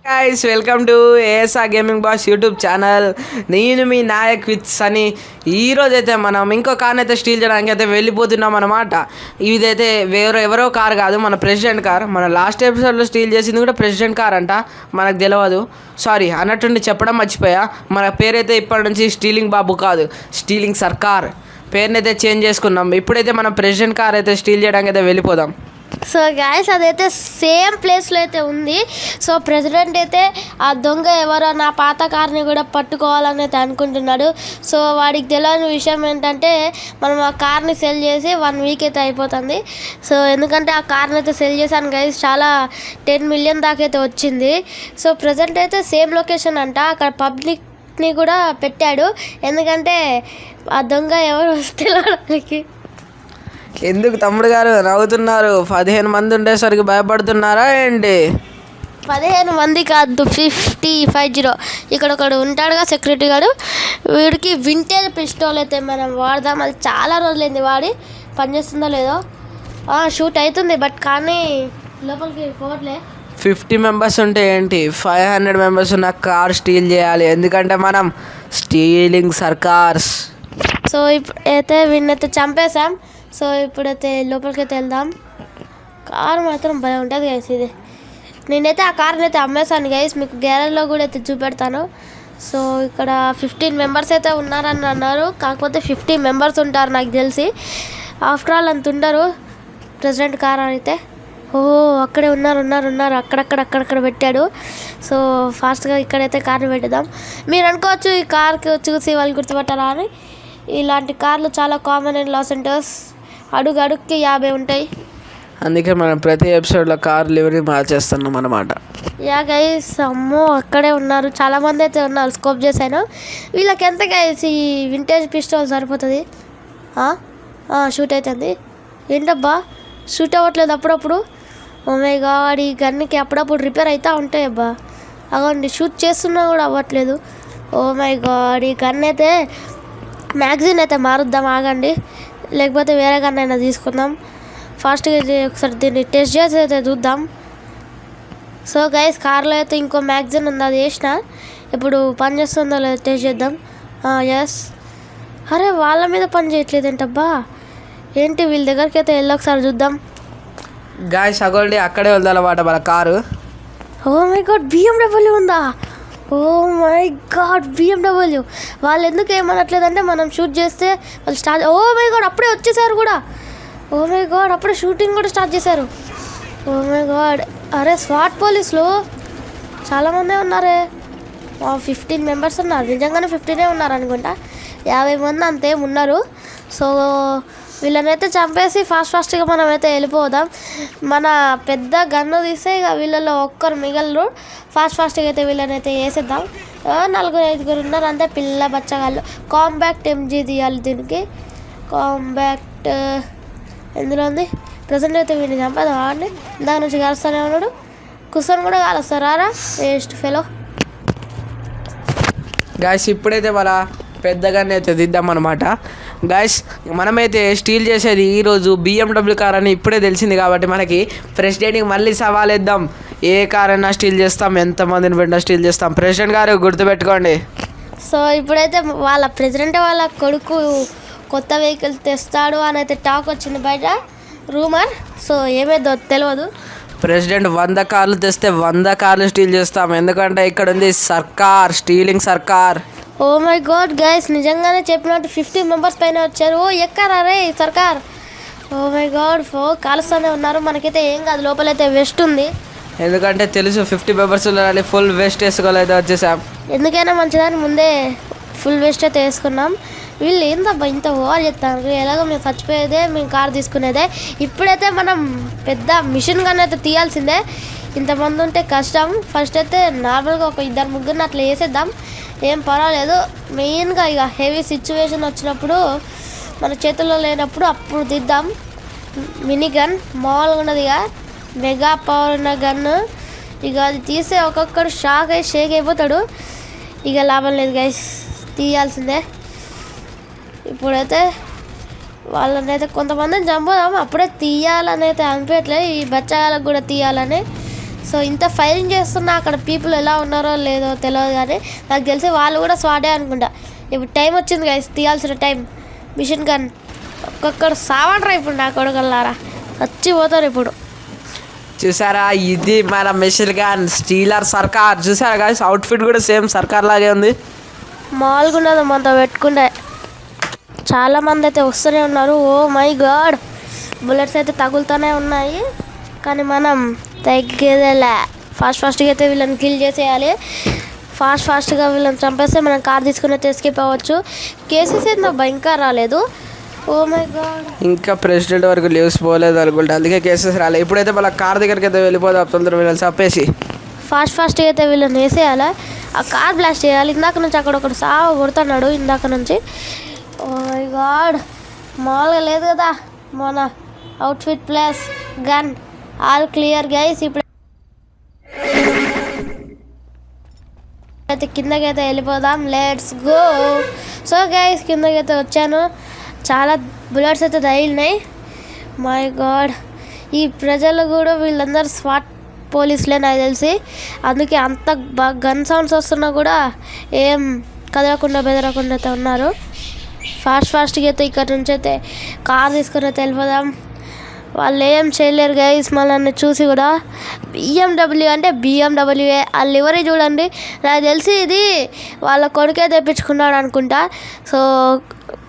Guys welcome to ASR gaming boss YouTube channel. నేను మీ Naik with Sunny. ఈరోజు అయితే మనం ఇంకో కార్ని అయితే స్టీల్ చేయడానికి అయితే వెళ్ళిపోతున్నాం అనమాట. ఇదైతే ఎవరో కార్ కాదు, మన ప్రెసిడెంట్ కార్. మన లాస్ట్ ఎపిసోడ్లో స్టీల్ చేసింది కూడా ప్రెసిడెంట్ కార్ అంట, మనకు తెలియదు. సారీ అన్నట్టుండి చెప్పడం మర్చిపోయా. మన పేరైతే ఇప్పటి నుంచి స్టీలింగ్ బాబు కాదు, స్టీలింగ్ సర్కార్ పేరుని అయితే చేంజ్ చేసుకున్నాం. ఇప్పుడైతే మనం ప్రెసిడెంట్ కార్ అయితే స్టీల్ చేయడానికి అయితే వెళ్ళిపోదాం. సో గాయస్ అదైతే సేమ్ ప్లేస్లో అయితే ఉంది. సో ప్రెసిడెంట్ అయితే ఆ దొంగ ఎవరో నా పాత కార్ని కూడా పట్టుకోవాలని అయితే అనుకుంటున్నాడు. సో వాడికి తెలియని విషయం ఏంటంటే మనం ఆ కార్ని సెల్ చేసి 1 వీక్ అయితే అయిపోతుంది. సో ఎందుకంటే ఆ కార్ని అయితే సెల్ చేశాను గైస్, చాలా 10 మిలియన్ దాకా అయితే వచ్చింది. సో ప్రజెంట్ అయితే సేమ్ లొకేషన్ అంట, అక్కడ పబ్లిక్ని కూడా పెట్టాడు. ఎందుకంటే ఆ దొంగ ఎవరు వస్తే ఎందుకు తమ్ముడు గారు నవ్వుతున్నారు? 15 మంది ఉండేసరికి భయపడుతున్నారా ఏంటి? 15 మంది కాదు, 50 ఇక్కడ ఒకడు ఉంటాడుగా సెక్యూరిటీ గార్డు. వీడికి వింటేజ్ పిస్టోల్ అయితే మనం వాడదాం. అది చాలా రోజులైంది వాడి, పనిచేస్తుందో లేదో. షూట్ అవుతుంది బట్ కానీ లోపలికి పోవట్లే. 50 మెంబర్స్ ఉంటే ఏంటి, 500 మెంబర్స్ ఉన్న కార్ స్టీల్ చేయాలి, ఎందుకంటే మనం స్టీలింగ్ సర్కార్స్. సో ఇప్పుడు అయితే వీడినైతే చంపేశాం. సో ఇప్పుడైతే లోపలికి అయితే వెళ్దాం. కార్ మాత్రం భలే ఉంటుంది గైస్ ఇది. నేనైతే ఆ కార్ని అయితే అమ్మేశాను గైస్, మీకు గ్యారేజ్లో కూడా అయితే చూపెడతాను. సో ఇక్కడ 15 మెంబర్స్ అయితే ఉన్నారని అన్నారు, కాకపోతే 50 మెంబర్స్ ఉంటారు నాకు తెలిసి. ఆఫ్టర్ ఆల్ అంత ఉండరు. ప్రెసిడెంట్ కార్ అయితే అక్కడే ఉన్నారు అక్కడక్కడ పెట్టాడు. సో ఫాస్ట్గా ఇక్కడైతే కార్ని పెట్టేద్దాం. మీరు అనుకోవచ్చు ఈ కార్కి చూసి వాళ్ళు గుర్తుపట్టారా అని. ఇలాంటి కార్లు చాలా కామన్ ఇన్ లాస్ ఏంజలస్. అడుగుకి 50 ఉంటాయి. అందుకే మనం ప్రతి ఎపిసోడ్లో కార్ లివరీ మార్చేస్తున్నాం అన్నమాట. యా గైస్, అమ్మో అక్కడే ఉన్నారు, చాలామంది అయితే ఉన్నారు. స్కోప్ చేశాను. వీళ్ళకి ఎంత గైస్ ఈ వింటేజ్ పిస్టోల్ సరిపోతుంది? షూట్ అవుతుంది. ఏంటబ్బా షూట్ అవ్వట్లేదు అప్పుడప్పుడు. ఓ మై గాడ్, ఈ గన్కి అప్పుడప్పుడు రిపేర్ అవుతూ ఉంటాయి అబ్బా. అగోండి షూట్ చేస్తున్నా కూడా అవ్వట్లేదు. ఓ మై గాడ్, ఈ గన్ అయితే మ్యాగజైన్ అయితే మారుద్దాం ఆగండి, లేకపోతే వేరే గన్ అయినా తీసుకుందాం. ఫాస్ట్గా ఒకసారి దీన్ని టెస్ట్ చేసి అయితే చూద్దాం. సో గైస్ కార్లో అయితే ఇంకో మ్యాగజైన్ ఉంది, అది వేసిన. ఇప్పుడు పని చేస్తుందో లేదో టెస్ట్ చేద్దాం. ఎస్, అరే వాళ్ళ మీద పని చేయట్లేదు ఏంటబ్బా, ఏంటి వీళ్ళ దగ్గరికి అయితే వెళ్ళి ఒకసారి చూద్దాం. గాయస్ అగోండి అక్కడే వెళ్దామన్నమాట మన car. Oh my god, BMW ఉందా? Oh my god, BMW. వాళ్ళు ఎందుకు ఏమనట్లేదంటే మనం షూట్ చేస్తే వాళ్ళు స్టార్ట్. ఓ మై గాడ్, అప్పుడే వచ్చేసారు కూడా. ఓ మై గాడ్, అప్పుడే షూటింగ్ కూడా స్టార్ట్ చేశారు. ఓ మై గాడ్, అరే స్వాట్ పోలీసులు చాలామందే ఉన్నారే. 15 మెంబర్స్ ఉన్నారు, నిజంగానే 15 ఉన్నారు అనుకుంటా. 50 మంది అంతేం ఉన్నారు. సో వీళ్ళనైతే చంపేసి ఫాస్ట్గా మనమైతే వెళ్ళిపోదాం. మన పెద్ద గన్ను తీస్తే ఇక వీళ్ళలో ఒక్కరు మిగలరు. ఫాస్ట్గా అయితే వీళ్ళనైతే వేసేద్దాం. 4-5 ఉన్నారు అంతే, పిల్ల బచ్చగాళ్ళు. కాంపాక్ట్ MG తీయాలి దీనికి. కాంపాక్ట్ ఎందులో ఉంది? ప్రజెంట్ అయితే వీడిని చంపేద్దాం ఆడిని. దాని నుంచి కలుస్తూనే ఉన్నాడు, కూర్చొని కూడా కలుస్తారా వేస్ట్ ఫెలో. గాయస్ ఇప్పుడైతే మన పెద్దగానే అయితే దిద్దాం అనమాట. గాయస్ మనమైతే స్టీల్ చేసేది ఈరోజు BMW కార్ అని ఇప్పుడే తెలిసింది కాబట్టి మనకి ప్రెసిడెంట్కి మళ్ళీ సవాల్ ఇద్దాం. ఏ కార్ అయినా స్టీల్ చేస్తాం, ఎంతమందిని పెట్టినా స్టీల్ చేస్తాం. ప్రెసిడెంట్ గారు గుర్తుపెట్టుకోండి. సో ఇప్పుడైతే వాళ్ళ ప్రెసిడెంట్ వాళ్ళ కొడుకు కొత్త వెహికల్ తెస్తాడు అని అయితే టాక్ వచ్చింది బయట, రూమర్. సో ఏమేదో తెలియదు. ప్రెసిడెంట్ 100 కార్లు తెస్తే 100 కార్లు స్టీల్ చేస్తాం, ఎందుకంటే ఇక్కడ ఉంది సర్కార్, స్టీలింగ్ సర్కార్. ఓ మై గాడ్ గైస్, నిజంగానే చెప్పినట్టు 50 మెంబర్స్ పైన వచ్చారు. ఎక్కరా రే సర్కార్. ఓ మై గాడ్, కాలుస్తూనే ఉన్నారు. మనకైతే ఏం కాదు, లోపలైతే వెస్ట్ ఉంది. ఎందుకంటే తెలుసు 50 మెంబర్స్ ఫుల్ వెస్ట్ వేసుకోలేదు వచ్చేసాం. ఎందుకైనా మంచిదని ముందే ఫుల్ వెస్ట్ అయితే వేసుకున్నాం. వీళ్ళు ఏందబ్బా ఇంత ఓవర్ చెప్తారు. ఎలాగో మేము చచ్చిపోయేదే, మేము కార్ తీసుకునేదే. ఇప్పుడైతే మనం పెద్ద మిషన్ గన్ అయితే తీయాల్సిందే, ఇంతమంది ఉంటే కష్టం. ఫస్ట్ అయితే నార్మల్గా ఒక 2-3 అట్లా వేసేద్దాం, ఏం పర్వాలేదు. మెయిన్గా ఇక హెవీ సిచ్యువేషన్ వచ్చినప్పుడు, మన చేతుల్లో లేనప్పుడు అప్పుడు దిద్దాం. మినీ గన్ మామూలుగా ఉన్నది, ఇక మెగా పవర్ ఉన్న గన్ను. ఇక అది తీస్తే ఒక్కొక్కడు షేక్ అయిపోతాడు. ఇక లాభం లేదు గైస్, తీయాల్సిందే. ఇప్పుడైతే వాళ్ళని అయితే కొంతమందిని చంపుదాం, అప్పుడే తీయాలని అయితే అనిపించట్లేదు. ఈ బచ్చాలకు కూడా తీయాలని. సో ఇంత ఫైరింగ్ చేస్తున్నా అక్కడ పీపుల్ ఎలా ఉన్నారో లేదో తెలియదు, కానీ నాకు తెలిసి వాళ్ళు కూడా స్వాడే అనుకుంటా. ఇప్పుడు టైం వచ్చింది గైస్, తీయాల్సిన టైం. మిషన్ గన్ ఒక్కొక్కడు సావంటారా ఇప్పుడు నా కొడుకల్లారా, చచ్చిపోతారు ఇప్పుడు. చూసారా, ఇది మన మిషన్ గన్ స్టీలర్ సర్కార్. చూసారా గాయస్, అవుట్ఫిట్ కూడా సేమ్ సర్కార్ లాగే ఉంది. మామూలుగా ఉన్నది మనతో పెట్టుకుంటే. చాలామంది అయితే వస్తూనే ఉన్నారు. ఓ మై గాడ్, బుల్లెట్స్ అయితే తగులుతూనే ఉన్నాయి, కానీ మనం తగ్గేదేలే. ఫాస్ట్గా అయితే వీళ్ళని కిల్ చేసేయాలి. ఫాస్ట్గా వీళ్ళని చంపేస్తే మనం కార్ తీసుకుని అయితే ఎస్కేప్ అవ్వచ్చు. కేసెస్ ఏందో ఇంకా రాలేదు. ఓ మై గాడ్, ఇంకా ప్రెసిడెంట్ వరకు లీవ్స్ పోలేదు అనుకుంటా, అందుకే కేసెస్ రాలేదు. ఇప్పుడైతే వాళ్ళ కార్ దగ్గరికి అయితే వెళ్ళిపోదాం తొందరగా, వీళ్ళని చంపేసి ఫాస్ట్గా అయితే వీళ్ళని వేసేయాలి. ఆ కార్ బ్లాస్ట్ చేయాలి. ఇందాక నుంచి అక్కడ ఒకటి సావ కొడుతున్నాడు ఇందాక నుంచి. ఓ మై గాడ్, మామూలుగా లేదు కదా మన outfit plus gun all clear guys. ఇప్పుడు అయితే కిందకైతే వెళ్ళిపోదాం, లెట్స్ గో. సో గైస్, కిందకైతే వచ్చాను. చాలా బుల్లెట్స్ అయితే తగిలినాయి. మై గాడ్, ఈ ప్రజలు కూడా వీళ్ళందరూ స్వాట్ పోలీసులే నాకు తెలిసి, అందుకే అంత బాగా గన్ సౌండ్స్ వస్తున్నా కూడా ఏం కదలకుండా బెదరకుండా అయితే ఉన్నారు. ఫాస్ట్గా అయితే ఇక్కడ నుంచి అయితే కార్ తీసుకొని అయితే వెళ్ళిపోదాం. వాళ్ళు ఏం చేయలేరు గైస్ మనల్ని చూసి కూడా. BMW అంటే BMW, ఆ లివరీ చూడండి. నాకు తెలిసి ఇది వాళ్ళ కొడుకే తెప్పించుకున్నాడు అనుకుంటా. సో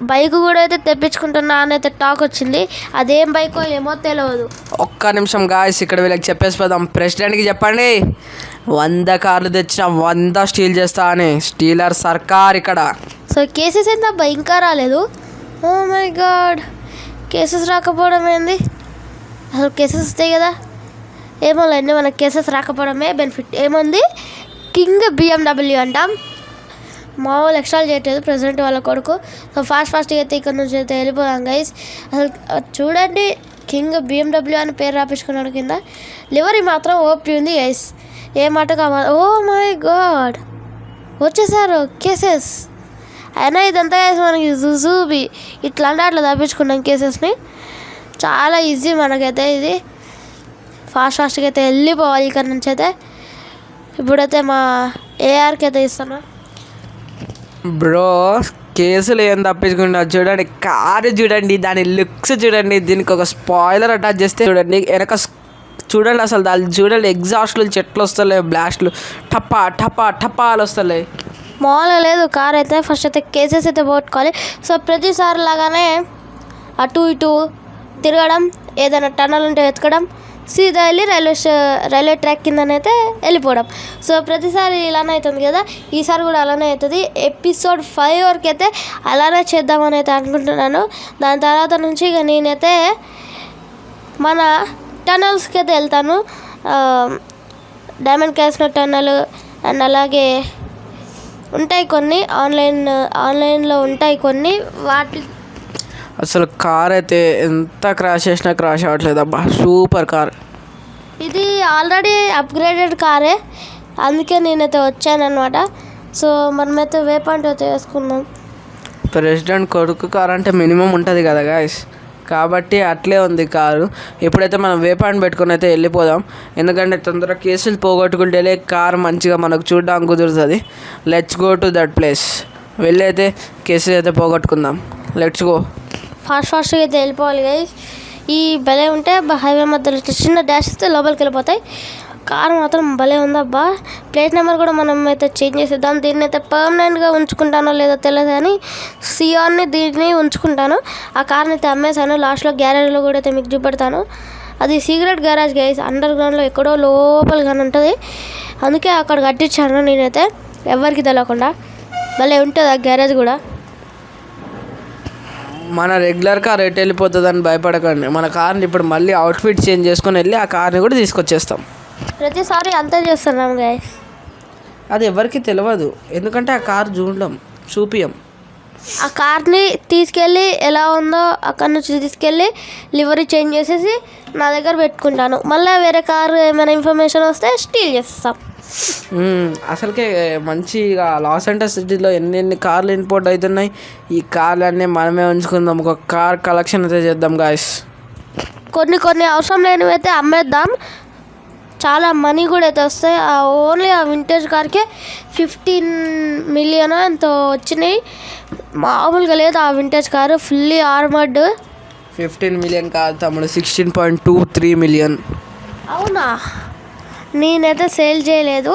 బైక్ కూడా అయితే తెప్పించుకుంటున్నా అని అయితే టాక్ వచ్చింది. అదేం బైకో ఏమో తెలియదు. ఒక్క నిమిషం గాయస్, ఇక్కడ వీళ్ళకి చెప్పేసిపోదాం. ప్రెసిడెంట్కి చెప్పండి 100 కార్లు తెచ్చిన 100 స్టీల్ చేస్తా అని. స్టీలర్ సర్కార్ ఇక్కడ. సో కేసెస్ ఎంత ఇంకా రాలేదు. ఓ మై గాడ్, కేసెస్ రాకపోవడం ఏంది? అసలు కేసెస్ వస్తాయి కదా, ఏమో లేండి, మనకు కేసెస్ రాకపోవడమే బెనిఫిట్. ఏముంది, కింగ్ BMW అంటాం. మామూలు ఎక్స్ట్రాల్ చేయట్లేదు ప్రెసిడెంట్ వాళ్ళ కొడుకు. సో ఫాస్ట్గా అయితే ఇక్కడ నుంచి అయితే వెళ్ళిపోదాం గైస్. అసలు చూడండి, కింగ్ BMW అని పేరు రాపించుకున్నాడు కింద. లివరీ మాత్రం ఓపీ ఉంది గైస్, ఏ మాట కావాలి. ఓ మై గాడ్, వచ్చేసారు కేసెస్. అయినా ఇదంతా గైస్ మనకి జూబీ ఇట్లా అంటే అట్లా తప్పించుకున్నాం కేసెస్ని. చాలా ఈజీ మనకైతే ఇది. ఫాస్ట్గా అయితే వెళ్ళిపోవాలి ఇక్కడ నుంచి అయితే. ఇప్పుడైతే మా ARకి అయితే ఇస్తాను. బ్రో, కేసులు ఏం తప్పించుకుంటా చూడండి. కారు చూడండి, దాని లుక్స్ చూడండి. దీనికి ఒక స్పాయిలర్ అటాచ్ చేస్తే చూడండి, వెనక చూడండి, అసలు దాన్ని చూడండి, ఎగ్జాస్ట్లు చెట్లు వస్తలే, బ్లాస్ట్లు టపా టపా టపాలు వస్తలే. మామూలుగా లేదు కార్ అయితే. ఫస్ట్ అయితే కేసెస్ అయితే పోగొట్టుకోవాలి. సో ప్రతిసారి లాగానే అటు ఇటు తిరగడం, ఏదైనా టన్నల్ ఉంటే వెతకడం, సీదా వెళ్ళి రైల్వే ట్రాక్ కిందనైతే వెళ్ళిపోవడం. సో ప్రతిసారి ఇలానే అవుతుంది కదా, ఈసారి కూడా అలానే అవుతుంది. ఎపిసోడ్ 5 వరకు అయితే అలానే చేద్దామని అయితే అనుకుంటున్నాను. దాని తర్వాత నుంచి ఇక నేనైతే మన టన్నల్స్కి అయితే వెళ్తాను. డైమండ్ క్యాసినో టన్నల్ అండ్ అలాగే ఉంటాయి కొన్ని ఆన్లైన్లో ఉంటాయి కొన్ని. వాటి అసలు కార్ అయితే ఎంత క్రాష్ చేసినా క్రాష్ అవ్వట్లేదు అబ్బా, సూపర్ కార్. ఇది ఆల్రెడీ అప్గ్రేడెడ్ కారే, అందుకే నేనైతే వచ్చానమాట. సో మనమైతే వే పాయింట్ అయితే వేసుకున్నాం. ప్రెసిడెంట్ కొడుకు కార్ అంటే మినిమం ఉంటుంది కదా గాయస్, కాబట్టి అట్లే ఉంది కారు. ఇప్పుడైతే మనం వే పాయింట్ పెట్టుకుని అయితే వెళ్ళిపోదాం, ఎందుకంటే తొందరగా కేసులు పోగొట్టుకుంటేనే కార్ మంచిగా మనకు చూడడానికి కుదురుతుంది. Let's go to that place. వెళ్ళి అయితే కేసులు అయితే పోగొట్టుకుందాం. Let's go. ఫాస్ట్గా అయితే వెళ్ళిపోవాలి గైస్. ఈ భలే ఉంటే హైవే మధ్యలో చిన్న డాష్ ఇస్తే లోపలికి వెళ్ళిపోతాయి. కార్ మాత్రం భలే ఉందబ్బా. ప్లేట్ నెంబర్ కూడా మనం అయితే చేంజ్ చేసేద్దాం. దీన్ని అయితే పర్మనెంట్గా ఉంచుకుంటానో లేదో తెలియదు, కానీ సియాన్ని దీన్ని ఉంచుకుంటాను. ఆ కార్ని అయితే అమ్మేశాను. లాస్ట్లో గ్యారేజ్లో కూడా అయితే మీకు చూపెడతాను. అది సీక్రెట్ గ్యారేజ్ గైస్, అండర్ గ్రౌండ్లో ఎక్కడో లోపలిగానే ఉంటుంది. అందుకే అక్కడ కట్టించాను నేనైతే, ఎవరికి తెలియకుండా. భలే ఉంటుంది ఆ గ్యారేజ్ కూడా. మన రెగ్యులర్ కార్ ఎటు వెళ్ళిపోతుందని భయపడకండి. మన కార్ని ఇప్పుడు మళ్ళీ అవుట్ఫిట్ చేంజ్ చేసుకొని వెళ్ళి ఆ కార్ని కూడా తీసుకొచ్చేస్తాం. ప్రతిసారి అంతే చేస్తున్నాం గైస్. అది ఎవరికి తెలియదు, ఎందుకంటే ఆ కార్ చూపియం. ఆ కార్ని తీసుకెళ్ళి ఎలా ఉందో అక్కడ నుంచి తీసుకెళ్ళి లివరీ చేంజ్ చేసేసి నా దగ్గర పెట్టుకుంటాను. మళ్ళీ వేరే కారు ఏమైనా ఇన్ఫర్మేషన్ వస్తే స్టీల్ చేస్తాం. అసలుకే మంచిగా లాస్ ఏంజలస్ సిటీలో ఎన్ని కార్లు ఇంపోర్ట్ అవుతున్నాయి. ఈ కార్లు అన్నీ మనమే ఉంచుకుందాం, ఒక కార్ కలెక్షన్ అయితే చేద్దాం గాయస్. కొన్ని అవసరం లేనివి అయితే అమ్మేద్దాం. చాలా మనీ కూడా అయితే వస్తాయి. ఓన్లీ ఆ వింటేజ్ కార్కే 15 మిలియన్ ఎంతో వచ్చినాయి. మామూలుగా లేదు ఆ vintage car, fully armoured. 15 million కాదు తమ్ముడు, 16.23 మిలియన్. అవునా, నేనైతే సేల్ చేయలేదు,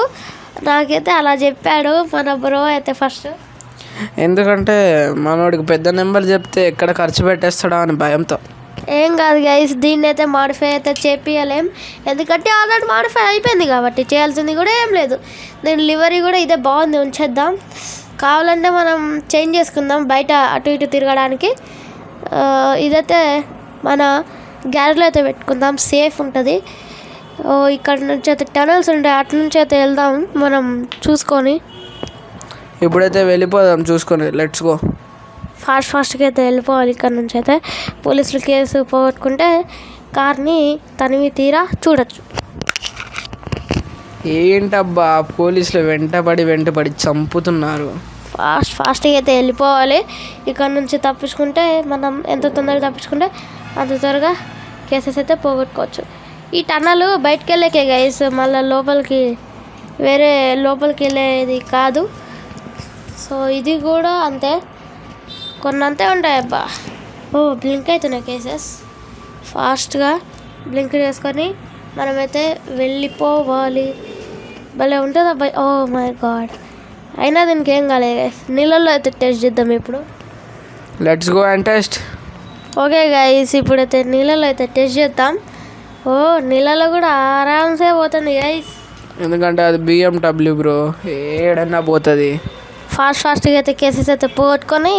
నాకైతే అలా చెప్పాడు మన బ్రో అయితే ఫస్ట్. ఎందుకంటే మనోడికి పెద్ద నెంబర్ చెప్తే ఎక్కడ ఖర్చు పెట్టేస్తాడా అని భయంతో. ఏం కాదు గైస్, దీన్ని అయితే మాడిఫై అయితే చేపియలేం, ఎందుకంటే ఆల్రెడీ మాడిఫై అయిపోయింది కాబట్టి చేయాల్సింది కూడా ఏం లేదు. దీని లివరీ కూడా ఇదే బాగుంది, ఉంచేద్దాం. కావాలంటే మనం చేంజ్ చేసుకుందాం బయట అటు ఇటు తిరగడానికి. ఇదైతే మన గ్యారేజ్లో అయితే పెట్టుకుందాం, సేఫ్ ఉంటుంది. ఇక్కడ నుంచి అయితే టనల్స్ ఉంటాయి, అటు నుంచి అయితే వెళ్దాం మనం చూసుకొని. ఇప్పుడైతే వెళ్ళిపోదాం చూసుకొని, లెట్స్ గో. ఫాస్ట్గా అయితే వెళ్ళిపోవాలి ఇక్కడ నుంచి. అయితే పోలీసులు కేసు పోగొట్టుకుంటే కార్ని తనివి తీరా చూడొచ్చు. ఏంటబ్బా పోలీసులు వెంటపడి చంపుతున్నారు. ఫాస్ట్గా అయితే వెళ్ళిపోవాలి ఇక్కడ నుంచి. తప్పించుకుంటే మనం ఎంత తొందరగా తప్పించుకుంటే అంత త్వరగా కేసెస్ అయితే పోగొట్టుకోవచ్చు. ఈ టన్నల్ బయటకు వెళ్ళకే గైస్, మళ్ళీ వేరే లోపలికి వెళ్ళేది కాదు. సో ఇది కూడా అంతే, కొన్ని అంతే ఉంటాయి అబ్బా. బ్లింక్ అవుతున్నాయి కేసెస్. ఫాస్ట్గా బ్లింక్ చేసుకొని మనమైతే వెళ్ళిపోవాలి. భలే ఉంటుంది అబ్బాయి. ఓ మై గాడ్, అయినా దీనికి ఏం కాలేదు. నీళ్ళల్లో అయితే టెస్ట్ చేద్దాం ఇప్పుడు. Let's go and test. Okay guys, ఇప్పుడైతే నీళ్ళలో అయితే టెస్ట్ చేద్దాం. నీళ్ళలో కూడా ఆరామ్సే పోతుంది గైస్, ఎందుకంటే అది BMW బ్రో, ఏడన్నా పోతుంది. ఫాస్ట్గా అయితే కేసెస్ అయితే పోగొట్టుకొని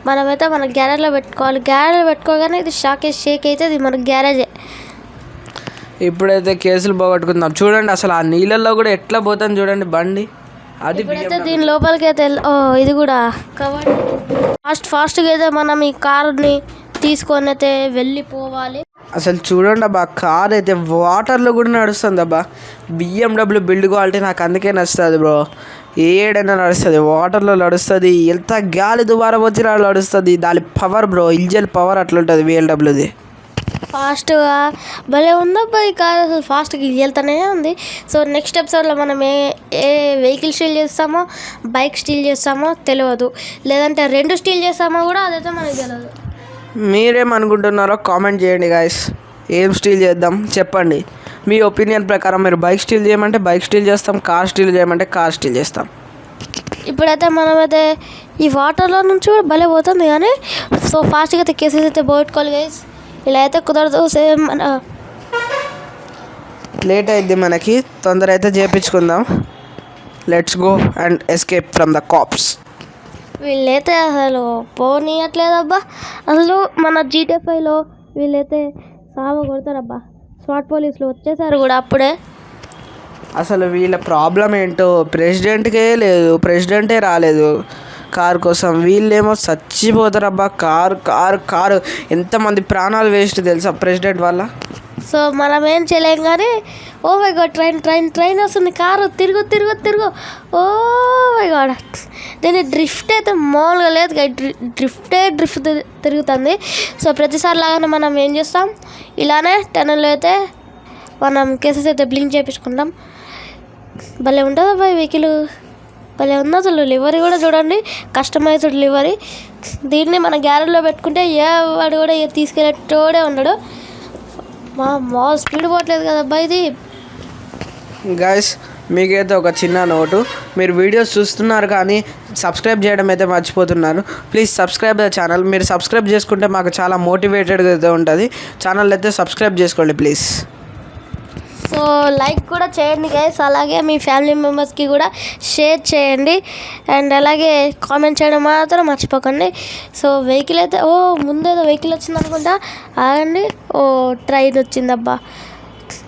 మనమైతే మన గ్యారేజ్లో పెట్టుకోవాలి. గ్యారేజ్లో పెట్టుకోగానే ఇది షేక్ అయితే ఇది మన గ్యారేజే. ఇప్పుడైతే కేసులు పోగొట్టుకుందాం. చూడండి అసలు ఆ నీళ్ళల్లో కూడా ఎట్లా పోతుంది చూడండి బండి. అది ఇప్పుడైతే దీని లోపలికి అయితే ఇది కూడా కవర్. ఫాస్ట్గా అయితే మనం ఈ కారుని తీసుకొని అయితే వెళ్ళిపోవాలి. అసలు చూడండి అబ్బా, కార్ అయితే వాటర్లో కూడా నడుస్తుంది అబ్బా. BMW బిల్డ్ క్వాలిటీ నాకు అందుకే నచ్చుతుంది బ్రో. ఏడైనా నడుస్తుంది, వాటర్లో నడుస్తుంది, ఎంత గాలి దుబారా వచ్చినా నడుస్తుంది. దాని పవర్ బ్రో, ఇంజన్ పవర్ అట్లుంటుంది VLWది. ఫాస్ట్గా భలే ఉందబ్బా ఈ కార్, అసలు ఫాస్ట్గా వెళ్తూనే ఉంది. సో నెక్స్ట్ ఎపిసోడ్లో మనం ఏ వెహికల్ స్టీల్ చేస్తామో, బైక్ స్టీల్ చేస్తామో తెలియదు, లేదంటే 2 స్టీల్ చేస్తామో కూడా అదైతే మనకు తెలియదు. మీరేమనుకుంటున్నారో కామెంట్ చేయండి గాయస్. ఏం స్టీల్ చేద్దాం చెప్పండి. మీ ఒపీనియన్ ప్రకారం మీరు బైక్ స్టీల్ చేయమంటే బైక్ స్టీల్ చేస్తాం, కార్ స్టీల్ చేయమంటే కార్ స్టీల్ చేస్తాం. ఇప్పుడైతే మనమైతే ఈ వాటర్లో నుంచి కూడా భలే పోతుంది కానీ, సో ఫాస్ట్గా అయితే కేసెస్ అయితే పోగొట్టుకోవాలి గైస్. ఇలా అయితే కుదరదు. సేమ్ లేట్ అయింది మనకి, తొందర అయితే చేయించుకుందాం. Let's go and escape from the cops. వీళ్ళైతే అసలు పోనీయట్లేదబ్బా. అసలు మన GTA5లో వీళ్ళైతే సాగు కొడతారబ్బా. స్మార్ట్ పోలీసులు వచ్చేసారు కూడా అప్పుడే. అసలు వీళ్ళ ప్రాబ్లం ఏంటో ప్రెసిడెంటే రాలేదు కార్ కోసం. వీళ్ళేమో చచ్చిపోతారబ్బా. కారు ఎంతమంది ప్రాణాలు వేస్ట్ తెలుసా ప్రెసిడెంట్ వల్ల. సో మనం ఏం చేయలేం కానీ, ఓ మై గాడ్, ట్రైన్ వస్తుంది, కారు తిరుగు. ఓ మై గాడ్, దీని డ్రిఫ్ట్ అయితే మామూలుగా లేదు, డ్రిఫ్ట్ తిరుగుతుంది. సో ప్రతిసారి లాగానే మనం ఏం చేస్తాం, ఇలానే టనల్లో అయితే మనం కేసెస్ అయితే బ్లింక్ చేయించుకుంటాం. భలే ఉంటుంది అబ్బాయి వెహికల్, భలే ఉంది అసలు. లివరీ కూడా చూడండి, కస్టమైజ్డ్ లివరీ. దీన్ని మన గ్యారేజ్లో పెట్టుకుంటే వాడు కూడా తీసుకెళ్ళేటోడే ఉండడు. మా స్పీడ్ పోవట్లేదు కదబ్బా ఇది. గాయస్ మీకైతే ఒక చిన్న నోటు, మీరు వీడియోస్ చూస్తున్నారు కానీ సబ్స్క్రైబ్ చేయడం అయితే మర్చిపోతున్నారు. Please subscribe the channel. మీరు సబ్స్క్రైబ్ చేసుకుంటే మాకు చాలా మోటివేటెడ్గా అయితే ఉంటుంది. ఛానల్ అయితే సబ్స్క్రైబ్ చేసుకోండి ప్లీజ్. సో లైక్ కూడా చేయండి గైస్, అలాగే మీ ఫ్యామిలీ మెంబర్స్కి కూడా షేర్ చేయండి, అండ్ అలాగే కామెంట్ చేయడం మాత్రం మర్చిపోకండి. సో వెహికల్ అయితే ముందేదో వెహికల్ వచ్చింది అనుకుంటా, ఆగండి. ట్రైన్ వచ్చిందబ్బా.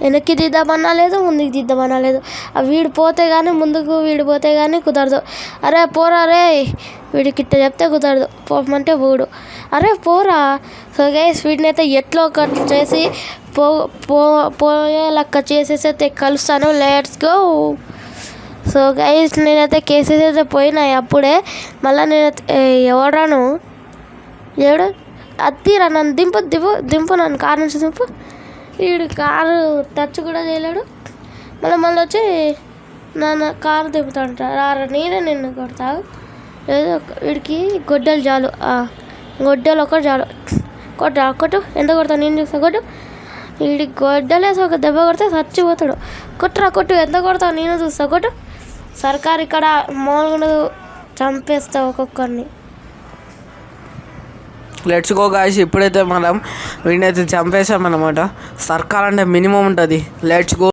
వెనక్కి దిద్దామన్నా లేదు, ముందుకు దిద్దామన్నా లేదు. వీడు పోతే కానీ ముందుకు, వీడు పోతే కానీ కుదరదు. అరే పోరా రే, వీడికి ఇట్ట చెప్తే కుదరదు, పోమంటే పోడు. అరే పోరా. సో గైస్ వీడిని అయితే ఎట్లో ఒకటి చేసి పోయే లెక్క చేసేసి అయితే కలుస్తాను. Let's go. సో గైస్ నేనైతే కేసెస్ అయితే పోయినాయి అప్పుడే. మళ్ళీ నేనైతే ఎవడాను అత్తిరా, నన్ను దింపు నన్ను కారు నుంచి దింపు. వీడు కారు టచ్ కూడా చేయలేడు. మళ్ళీ వచ్చి నాన్న కారు దింపుతాంట రారా నేనే నిన్ను కొడతా ఏదో వీడికి గొడ్డలు చాలు గొడ్డలు ఒకటి చాలు కొట్టు ఎంత కొడతావు నేను చూస్తా కొట్టు వీడికి గొడ్డలేసి ఒక దెబ్బ కొడితే చచ్చిపోతాడు కొట్టు ఎంత కొడతావు నేను చూస్తా కొట్టు సర్కారు ఇక్కడ మామూలుగా చంపేస్తా ఒక్కొక్కరిని లెట్స్ గో గాయ్స్. ఇప్పుడైతే మనం వీడినైతే చంపేసామన్నమాట. సర్కార్ అంటే మినిమం ఉంటుంది. Let's go.